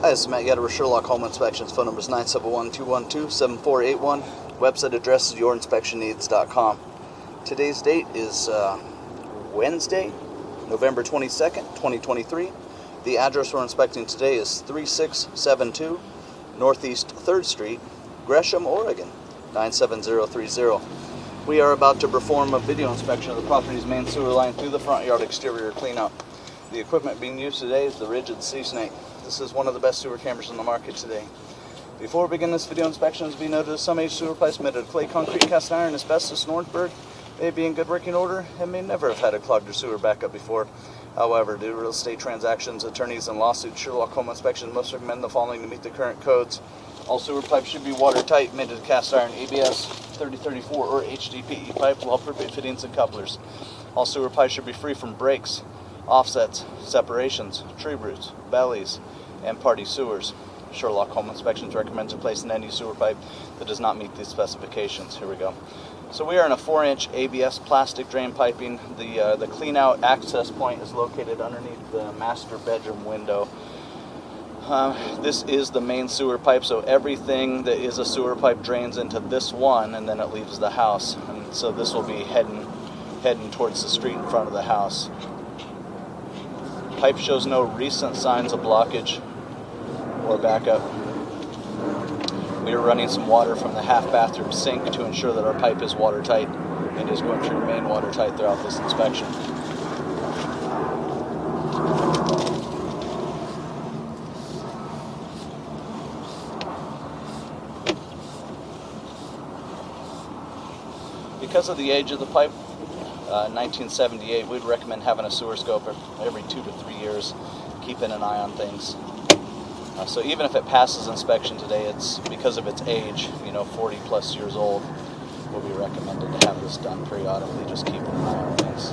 Hi, this is Matt Yetter with Sherlock Home Inspections. Phone number is 971-212-7481. Website address is yourinspectionneeds.com. Today's date is Wednesday, November 22nd, 2023. The address we're inspecting today is 3672 Northeast 3rd Street, Gresham, Oregon, 97030. We are about to perform a video inspection of the property's main sewer line through the front yard exterior cleanout. The equipment being used today is the Ridgid Sea Snake. This is one of the best sewer cameras on the market today. Before we begin this video inspection, as we noted, some aged sewer pipes made of clay, concrete, cast iron, asbestos, and Orangeburg may be in good working order and may never have had a clogged or sewer backup before. However, due to real estate transactions, attorneys, and lawsuits, Sherlock Home Inspections must recommend the following to meet the current codes. All sewer pipes should be watertight, made of cast iron, ABS 3034 or HDPE pipe, well-appropriate fittings and couplers. All sewer pipes should be free from breaks, offsets, separations, tree roots, bellies, and party sewers. Sherlock Home Inspections recommends replacing any sewer pipe that does not meet these specifications. Here we go. So we are in a 4-inch ABS plastic drain piping. The clean out access point is located underneath the master bedroom window. This is the main sewer pipe, so everything that is a sewer pipe drains into this one and then it leaves the house. And so this will be heading towards the street in front of the house. Pipe shows no recent signs of blockage or backup. We are running some water from the half bathroom sink to ensure that our pipe is watertight and is going to remain watertight throughout this inspection. Because of the age of the pipe, 1978, we'd recommend having a sewer scope every 2 to 3 years, keeping an eye on things. So even if it passes inspection today, it's because of its age, 40 plus years old, will be recommended to have this done periodically, just keeping an eye on things.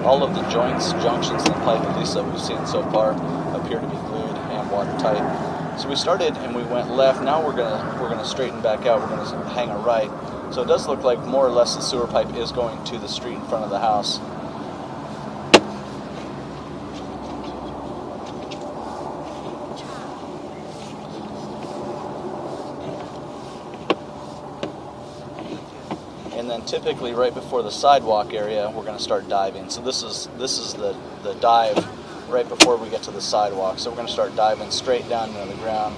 All of the joints, junctions in the pipe, at least that we've seen so far, appear to be glued and watertight. So we started and we went left. Now we're gonna straighten back out. We're gonna hang a right. So it does look like more or less the sewer pipe is going to the street in front of the house. And then typically right before the sidewalk area, we're going to start diving. So this is the dive right before we get to the sidewalk. So we're going to start diving straight down into the ground.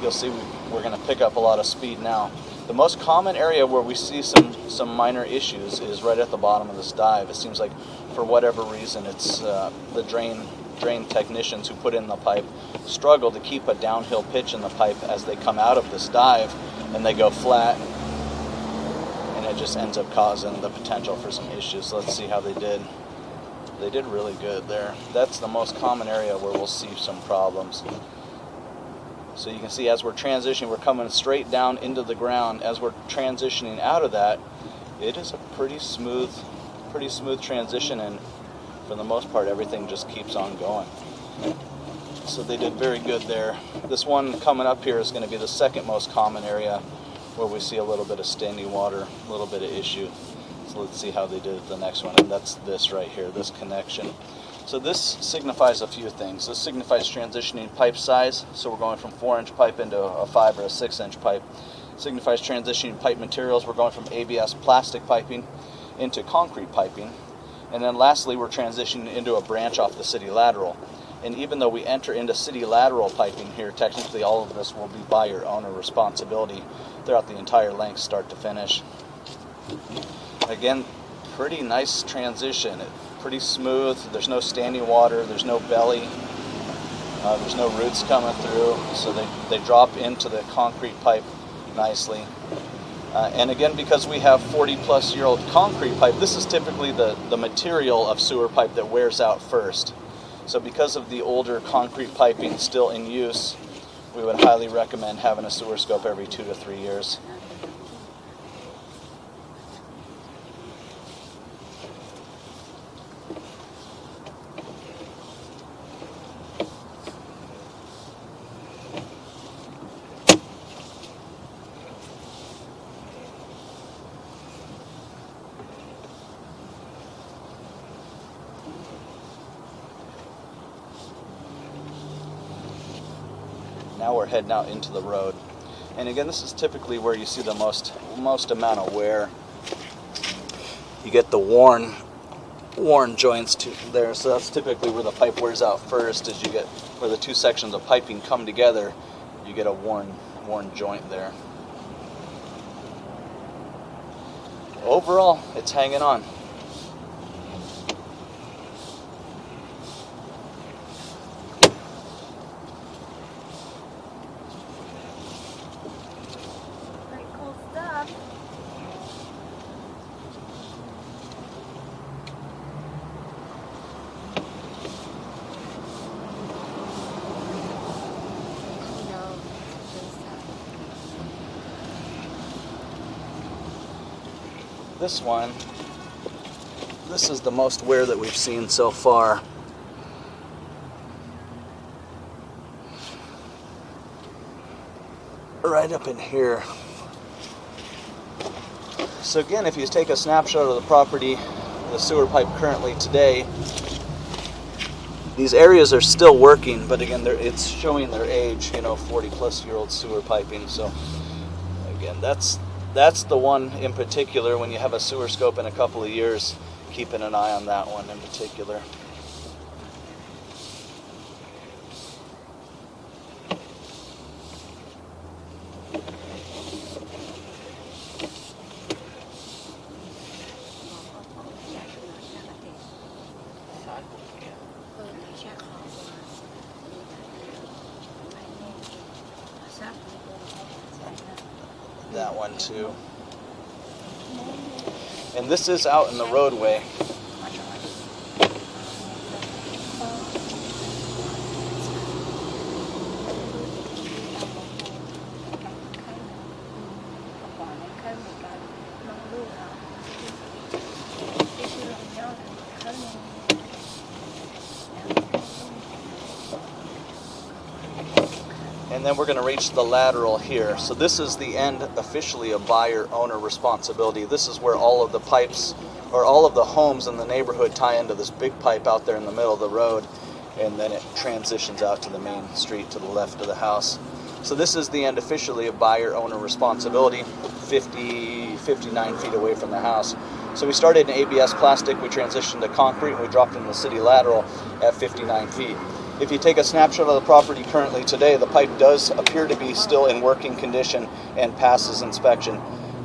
You'll see we're going to pick up a lot of speed now. The most common area where we see some minor issues is right at the bottom of this dive. It seems like for whatever reason, it's the drain technicians who put in the pipe struggle to keep a downhill pitch in the pipe as they come out of this dive, and they go flat. It just ends up causing the potential for some issues. So let's see how they did. They did really good there. That's the most common area where we'll see some problems. So you can see as we're transitioning, we're coming straight down into the ground. As we're transitioning out of that, it is a pretty smooth transition, and for the most part, everything just keeps on going. So they did very good there. This one coming up here is going to be the second most common area where we see a little bit of standing water, a little bit of issue. So let's see how they did at the next one, and that's this right here, this connection. So this signifies a few things. This signifies transitioning pipe size, so we're going from 4-inch pipe into a 5 or a 6-inch pipe. It signifies transitioning pipe materials. We're going from ABS plastic piping into concrete piping. And then lastly, we're transitioning into a branch off the city lateral. And even though we enter into city lateral piping here, technically all of this will be by your owner responsibility throughout the entire length, start to finish. Again, pretty nice transition. Pretty smooth. There's no standing water. There's no belly. There's no roots coming through. So they drop into the concrete pipe nicely. And again, because we have 40-plus-year-old concrete pipe, this is typically the material of sewer pipe that wears out first. So because of the older concrete piping still in use, we would highly recommend having a sewer scope every 2 to 3 years. now we're heading out into the road. And again, this is typically where you see the most amount of wear. You get the worn joints there, so that's typically where the pipe wears out first. As you get where the two sections of piping come together, you get a worn joint there. Overall, it's hanging on. Pretty cool stuff. This is the most wear that we've seen so far. Right up in here. So again, if you take a snapshot of the property, the sewer pipe currently today, these areas are still working, but again, it's showing their age, 40-plus-year-old sewer piping. So again, that's the one in particular. When you have a sewer scope in a couple of years, keeping an eye on that one in particular. That one too. And this is out in the roadway. And then we're going to reach the lateral here. So this is the end officially of buyer-owner responsibility. This is where all of the pipes, or all of the homes in the neighborhood, tie into this big pipe out there in the middle of the road, and then it transitions out to the main street to the left of the house. So this is the end officially of buyer-owner responsibility, 59 feet away from the house. So we started in ABS plastic, we transitioned to concrete, and we dropped in the city lateral at 59 feet. If you take a snapshot of the property currently today, the pipe does appear to be still in working condition and passes inspection.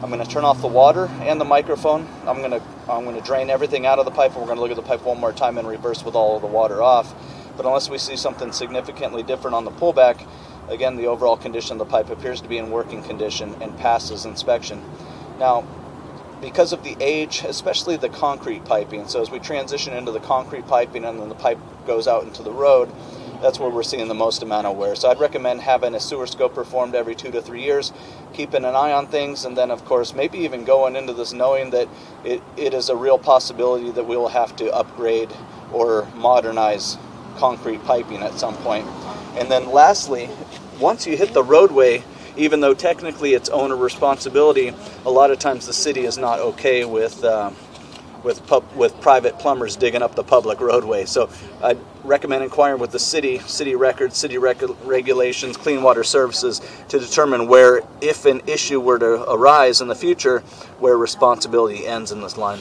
I'm going to turn off the water and the microphone. I'm going to drain everything out of the pipe, and we're going to look at the pipe one more time in reverse with all of the water off. But unless we see something significantly different on the pullback, again, the overall condition of the pipe appears to be in working condition and passes inspection. Now, because of the age, especially the concrete piping, so as we transition into the concrete piping and then the pipe goes out into the road, that's where we're seeing the most amount of wear. So I'd recommend having a sewer scope performed every 2 to 3 years, keeping an eye on things, and then of course maybe even going into this knowing that it is a real possibility that we will have to upgrade or modernize concrete piping at some point. And then lastly, once you hit the roadway, even though technically it's owner responsibility, a lot of times the city is not okay with private plumbers digging up the public roadway. So I'd recommend inquiring with the city records, city regulations, Clean Water Services, to determine where, if an issue were to arise in the future, where responsibility ends in this line.